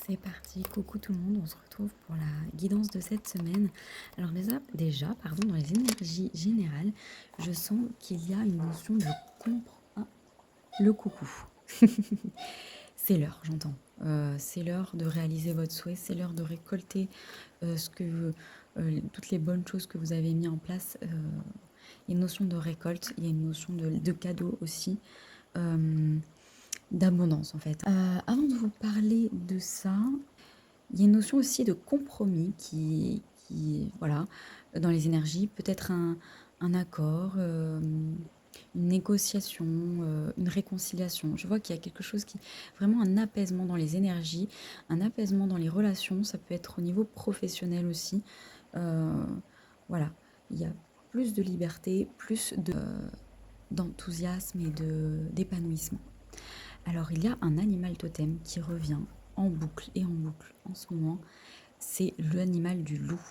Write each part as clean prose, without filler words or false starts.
C'est parti, coucou tout le monde, on se retrouve pour la guidance de cette semaine. Alors déjà, dans les énergies générales, je sens qu'il y a une notion de ah, le coucou. C'est l'heure, j'entends. C'est l'heure de réaliser votre souhait, c'est l'heure de récolter toutes les bonnes choses que vous avez mis en place. Il y a une notion de récolte, il y a une notion de cadeau aussi. D'abondance en fait. Avant de vous parler de ça, il y a une notion aussi de compromis voilà, dans les énergies, peut-être un accord, une négociation, une réconciliation. Je vois qu'il y a quelque chose vraiment un apaisement dans les énergies, un apaisement dans les relations, ça peut être au niveau professionnel aussi. Euh, voilà, il y a plus de liberté, d'enthousiasme et d'épanouissement. Alors, il y a un animal totem qui revient en boucle et en boucle en ce moment, c'est l'animal du loup.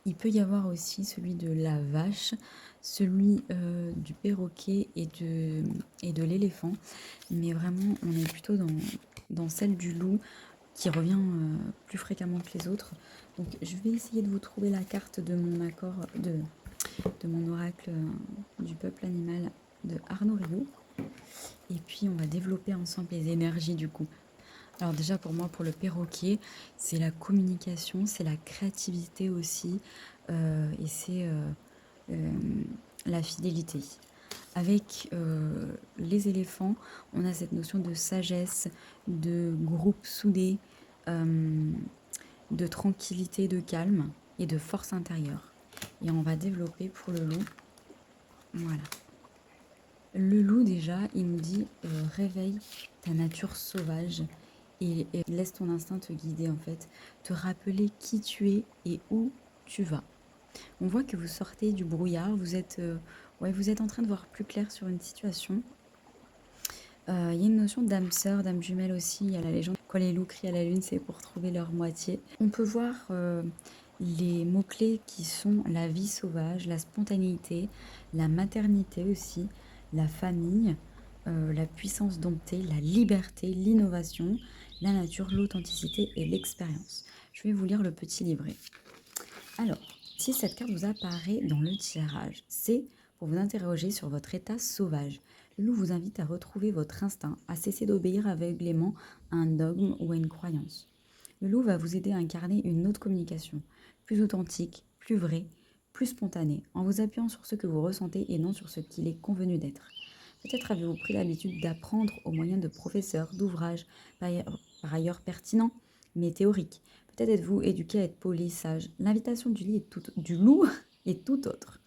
Il peut y avoir aussi celui de la vache, celui du perroquet et de l'éléphant, mais vraiment, on est plutôt dans celle du loup qui revient plus fréquemment que les autres. Donc, je vais essayer de vous trouver la carte de mon accord, de mon oracle du peuple animal de Arnaud Rioux. Et puis, on va développer ensemble les énergies du coup. Alors déjà pour moi, pour le perroquet, c'est la communication, c'est la créativité aussi, et c'est euh, la fidélité. Avec les éléphants, on a cette notion de sagesse, de groupe soudé, euh, de tranquillité, de calme et de force intérieure. Et on va développer pour le loup. Voilà. Le loup déjà, il nous dit réveille ta nature sauvage et laisse ton instinct te guider en fait, te rappeler qui tu es et où tu vas. On voit que vous sortez du brouillard, vous êtes en train de voir plus clair sur une situation. Il y a une notion d'âme sœur, d'âme jumelle aussi. Il y a la légende quand les loups crient à la lune, c'est pour trouver leur moitié. On peut voir les mots-clés qui sont la vie sauvage, la spontanéité, la maternité aussi, la famille, la puissance domptée, la liberté, l'innovation, la nature, l'authenticité et l'expérience. Je vais vous lire le petit livret. Alors, si cette carte vous apparaît dans le tirage, c'est pour vous interroger sur votre état sauvage. Le loup vous invite à retrouver votre instinct, à cesser d'obéir aveuglément à un dogme ou à une croyance. Le loup va vous aider à incarner une autre communication, plus authentique, plus vraie, plus spontanée, en vous appuyant sur ce que vous ressentez et non sur ce qu'il est convenu d'être. Peut-être avez-vous pris l'habitude d'apprendre au moyen de professeurs, d'ouvrages, par ailleurs pertinents, mais théoriques. Peut-être êtes-vous éduqué à être poli, sage. L'invitation du loup est tout autre.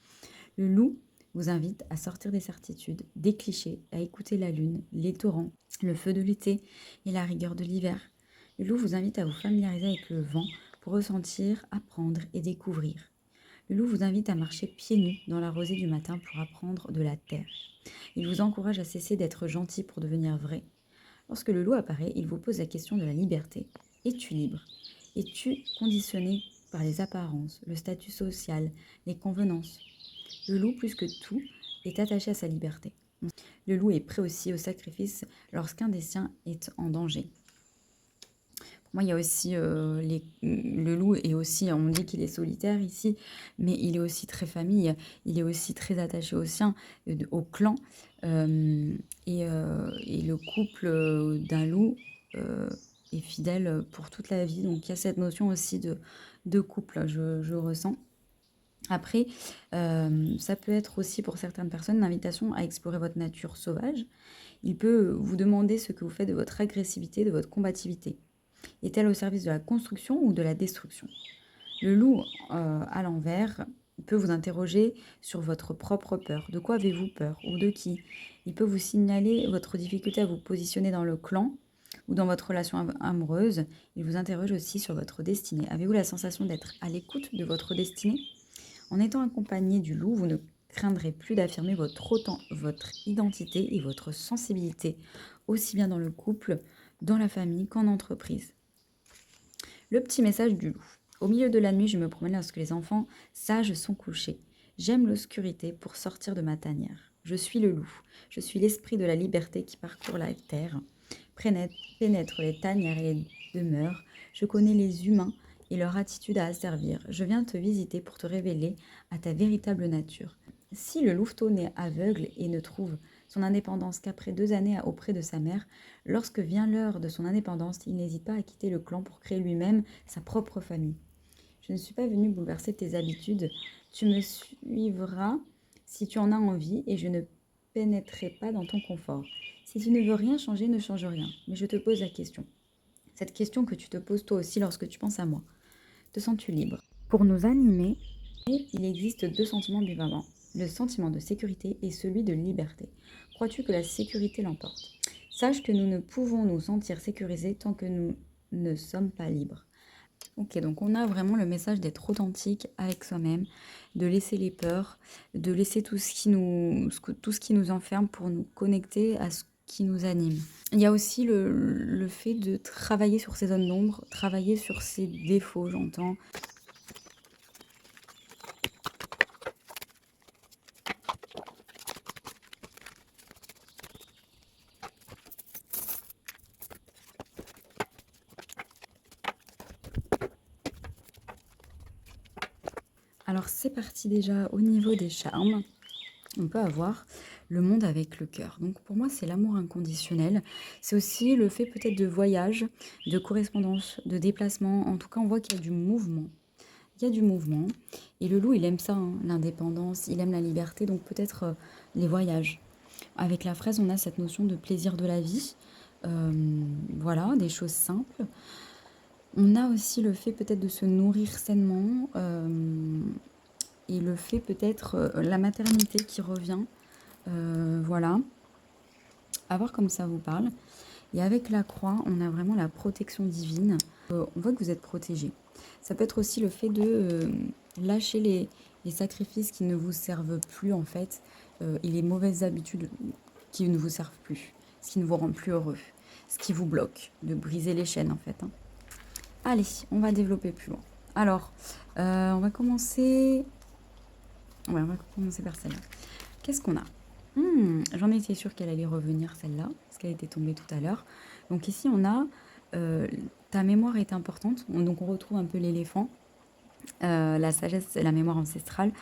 Le loup vous invite à sortir des certitudes, des clichés, à écouter la lune, les torrents, le feu de l'été et la rigueur de l'hiver. Le loup vous invite à vous familiariser avec le vent pour ressentir, apprendre et découvrir. Le loup vous invite à marcher pieds nus dans la rosée du matin pour apprendre de la terre. Il vous encourage à cesser d'être gentil pour devenir vrai. Lorsque le loup apparaît, il vous pose la question de la liberté. Es-tu libre? Es-tu conditionné par les apparences, le statut social, les convenances? Le loup, plus que tout, est attaché à sa liberté. Le loup est prêt aussi au sacrifice lorsqu'un des siens est en danger. Pour moi, il y a aussi le loup est aussi, on dit qu'il est solitaire ici, mais il est aussi très famille, il est aussi très attaché aux siens, au clan. Et le couple d'un loup est fidèle pour toute la vie. Donc il y a cette notion aussi de couple, je ressens. Après, ça peut être aussi pour certaines personnes une invitation à explorer votre nature sauvage. Il peut vous demander ce que vous faites de votre agressivité, de votre combativité. Est-elle au service de la construction ou de la destruction? Le loup à l'envers peut vous interroger sur votre propre peur. De quoi avez-vous peur ou de qui? Il peut vous signaler votre difficulté à vous positionner dans le clan ou dans votre relation amoureuse. Il vous interroge aussi sur votre destinée. Avez-vous la sensation d'être à l'écoute de votre destinée? En étant accompagné du loup, vous ne craindrez plus d'affirmer votre identité et votre sensibilité, aussi bien dans le couple, dans la famille qu'en entreprise. Le petit message du loup. Au milieu de la nuit, je me promène lorsque les enfants sages sont couchés. J'aime l'obscurité pour sortir de ma tanière. Je suis le loup. Je suis l'esprit de la liberté qui parcourt la terre, pénètre les tanières et les demeures. Je connais les humains et leur attitude à asservir. Je viens te visiter pour te révéler à ta véritable nature. Si le louveteau naît aveugle et ne trouve son indépendance qu'après 2 années auprès de sa mère, lorsque vient l'heure de son indépendance, il n'hésite pas à quitter le clan pour créer lui-même sa propre famille. Je ne suis pas venue bouleverser tes habitudes. Tu me suivras si tu en as envie et je ne pénétrerai pas dans ton confort. Si tu ne veux rien changer, ne change rien. Mais je te pose la question. Cette question que tu te poses toi aussi lorsque tu penses à moi. Te sens-tu libre? Pour nous animer, il existe 2 sentiments bivalents. Le sentiment de sécurité et celui de liberté. Crois-tu que la sécurité l'emporte? Sache que nous ne pouvons nous sentir sécurisés tant que nous ne sommes pas libres. Ok, donc on a vraiment le message d'être authentique avec soi-même, de laisser les peurs, de laisser tout ce qui nous enferme pour nous connecter à ce qui nous anime. Il y a aussi le fait de travailler sur ses zones d'ombre, travailler sur ses défauts, j'entends. Alors c'est parti déjà au niveau des charmes. On peut avoir le monde avec le cœur. Donc pour moi, c'est l'amour inconditionnel. C'est aussi le fait peut-être de voyage, de correspondance, de déplacement. En tout cas, on voit qu'il y a du mouvement. Il y a du mouvement. Et le loup, il aime ça, hein, l'indépendance, il aime la liberté, donc peut-être les voyages. Avec la fraise, on a cette notion de plaisir de la vie. Voilà, des choses simples. On a aussi le fait peut-être de se nourrir sainement. Et le fait peut-être la maternité qui revient. Voilà. À voir comme ça vous parle. Et avec la croix, on a vraiment la protection divine. On voit que vous êtes protégé. Ça peut être aussi le fait de lâcher les sacrifices qui ne vous servent plus en fait. Et les mauvaises habitudes qui ne vous servent plus. Ce qui ne vous rend plus heureux. Ce qui vous bloque. De briser les chaînes en fait. Hein. Allez, on va développer plus loin. Alors, on va commencer... Ouais, on va commencer par celle-là. Qu'est-ce qu'on a? J'en étais sûre qu'elle allait revenir, celle-là, parce qu'elle était tombée tout à l'heure. Donc ici, on a ta mémoire est importante. Donc on retrouve un peu l'éléphant, la sagesse et la mémoire ancestrale.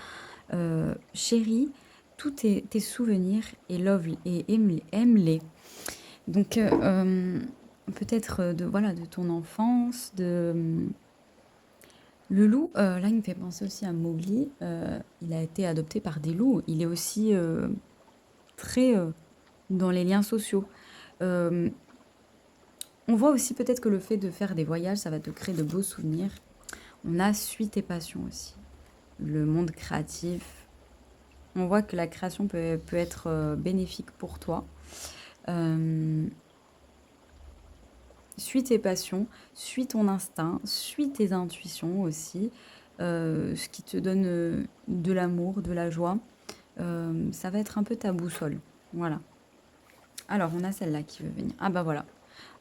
Chérie, tous tes souvenirs et aime-les. Donc peut-être de ton enfance, le loup, là, il me fait penser aussi à Mowgli. Il a été adopté par des loups. Il est aussi très dans les liens sociaux. On voit aussi peut-être que le fait de faire des voyages, ça va te créer de beaux souvenirs. On a Suis tes passions aussi. Le monde créatif. On voit que la création peut être bénéfique pour toi. Suis tes passions, suis ton instinct, suis tes intuitions aussi, ce qui te donne de l'amour, de la joie. Ça va être un peu ta boussole. Voilà. Alors, on a celle-là qui veut venir. Ah bah voilà.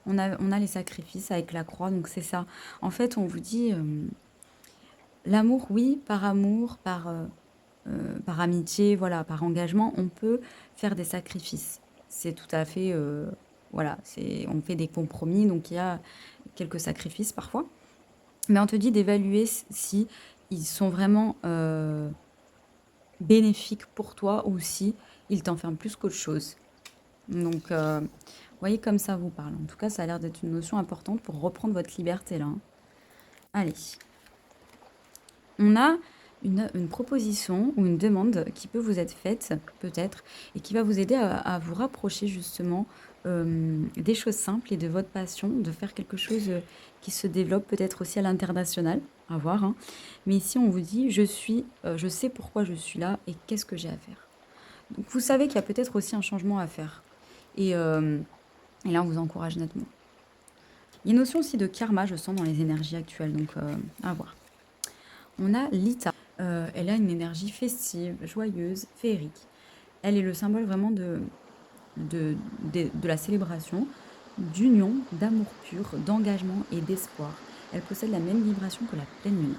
On a les sacrifices avec la croix, donc c'est ça. En fait, on vous dit l'amour, oui, par amour, par amitié, voilà, par engagement, on peut faire des sacrifices. C'est tout à fait... voilà, on fait des compromis, donc il y a quelques sacrifices parfois. Mais on te dit d'évaluer si ils sont vraiment bénéfiques pour toi ou si ils t'enferment plus qu'autre chose. Donc, voyez comme ça vous parle. En tout cas, ça a l'air d'être une notion importante pour reprendre votre liberté là. Hein. Allez. On a une proposition ou une demande qui peut vous être faite, peut-être, et qui va vous aider à vous rapprocher justement des choses simples et de votre passion, de faire quelque chose qui se développe peut-être aussi à l'international, à voir. Hein. Mais ici, on vous dit, je sais pourquoi je suis là et qu'est-ce que j'ai à faire. Donc, vous savez qu'il y a peut-être aussi un changement à faire. Et là, on vous encourage nettement. Il y a une notion aussi de karma, je sens, dans les énergies actuelles, donc à voir. On a Lita. Elle a une énergie festive, joyeuse, féerique. Elle est le symbole vraiment de la célébration, d'union, d'amour pur, d'engagement et d'espoir. Elle possède la même vibration que la pleine lune.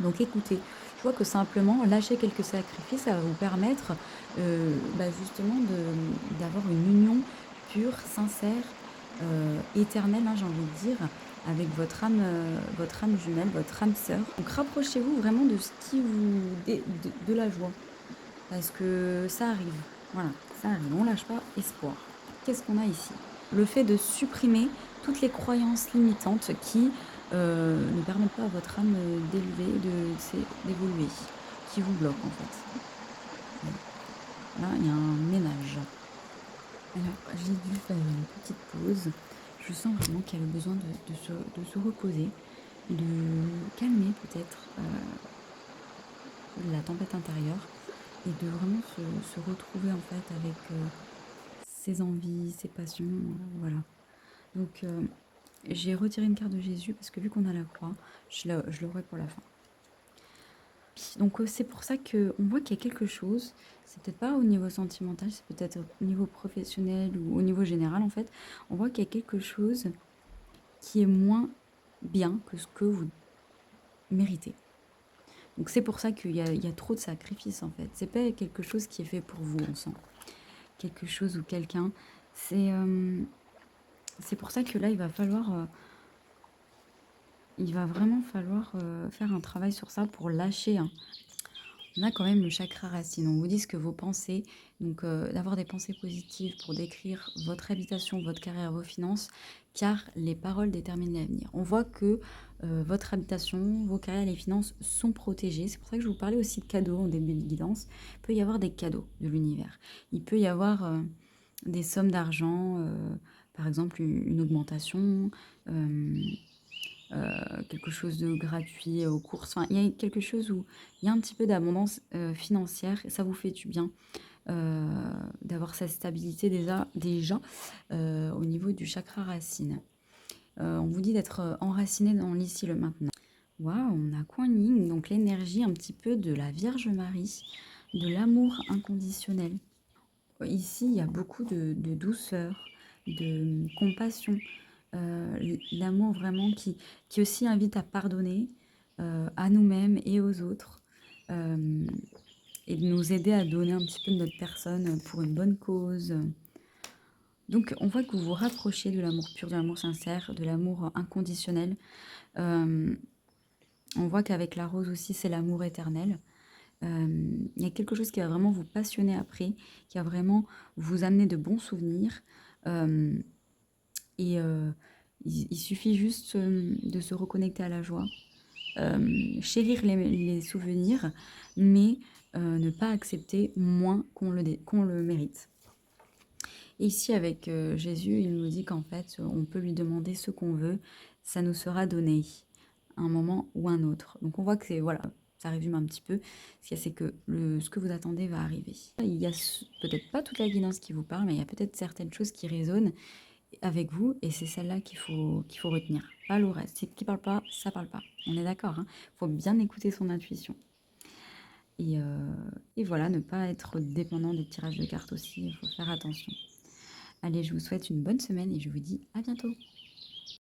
Donc écoutez, je vois que simplement lâcher quelques sacrifices, ça va vous permettre justement d'avoir une union pure, sincère, éternelle, hein, j'ai envie de dire, avec votre âme jumelle, votre âme sœur. Donc rapprochez-vous vraiment de ce qui vous... de la joie. Parce que ça arrive. Voilà, ça arrive. On lâche pas espoir. Qu'est-ce qu'on a ici? Le fait de supprimer toutes les croyances limitantes qui ne permettent pas à votre âme d'élever, d'évoluer, qui vous bloquent en fait. Là, il y a un ménage. Alors, j'ai dû faire une petite pause. Je sens vraiment qu'elle a besoin de se reposer, de calmer peut-être la tempête intérieure et de vraiment se retrouver en fait avec ses envies, ses passions, voilà. Donc, j'ai retiré une carte de Jésus parce que vu qu'on a la croix, je l'aurai pour la fin. Donc c'est pour ça qu'on voit qu'il y a quelque chose, c'est peut-être pas au niveau sentimental, c'est peut-être au niveau professionnel ou au niveau général en fait, on voit qu'il y a quelque chose qui est moins bien que ce que vous méritez. Donc c'est pour ça qu'il y a trop de sacrifices en fait. C'est pas quelque chose qui est fait pour vous, on sent. Quelque chose ou quelqu'un. C'est pour ça que là, il va vraiment falloir faire un travail sur ça pour lâcher, hein. On a quand même le chakra racine. On vous dit ce que vos pensées, donc d'avoir des pensées positives pour décrire votre habitation, votre carrière, vos finances, car les paroles déterminent l'avenir. On voit que votre habitation, vos carrières, les finances sont protégées. C'est pour ça que je vous parlais aussi de cadeaux en début de guidance. Il peut y avoir des cadeaux de l'univers. Il peut y avoir des sommes d'argent, par exemple une augmentation. Quelque chose de gratuit aux courses. Enfin, il y a quelque chose où il y a un petit peu d'abondance financière et ça vous fait du bien d'avoir cette stabilité déjà au niveau du chakra racine. On vous dit d'être enraciné dans l'ici le maintenant. Waouh, on a Kuan Yin, donc l'énergie un petit peu de la Vierge Marie, de l'amour inconditionnel. Ici, il y a beaucoup de douceur, de compassion, l'amour vraiment qui aussi invite à pardonner à nous-mêmes et aux autres, euh, et de nous aider à donner un petit peu de notre personne pour une bonne cause. Donc, on voit que vous vous rapprochez de l'amour pur, de l'amour sincère, de l'amour inconditionnel. Euh, on voit qu'avec la rose aussi, c'est l'amour éternel. Il y a quelque chose qui va vraiment vous passionner après, qui va vraiment vous amener de bons souvenirs. Euh, et il suffit juste de se reconnecter à la joie, chérir les souvenirs, mais ne pas accepter moins qu'on le mérite. Et ici, avec Jésus, il nous dit qu'en fait, on peut lui demander ce qu'on veut, ça nous sera donné, à un moment ou un autre. Donc on voit que c'est, voilà, ça résume un petit peu. Ce qu'il y a, c'est que ce que vous attendez va arriver. Il y a peut-être pas toute la guidance qui vous parle, mais il y a peut-être certaines choses qui résonnent avec vous, et c'est celle-là qu'il faut retenir. Pas le reste. Ce qui parle pas, ça parle pas. On est d'accord, hein. Faut bien écouter son intuition. Et voilà, ne pas être dépendant des tirages de cartes aussi, il faut faire attention. Allez, je vous souhaite une bonne semaine et je vous dis à bientôt.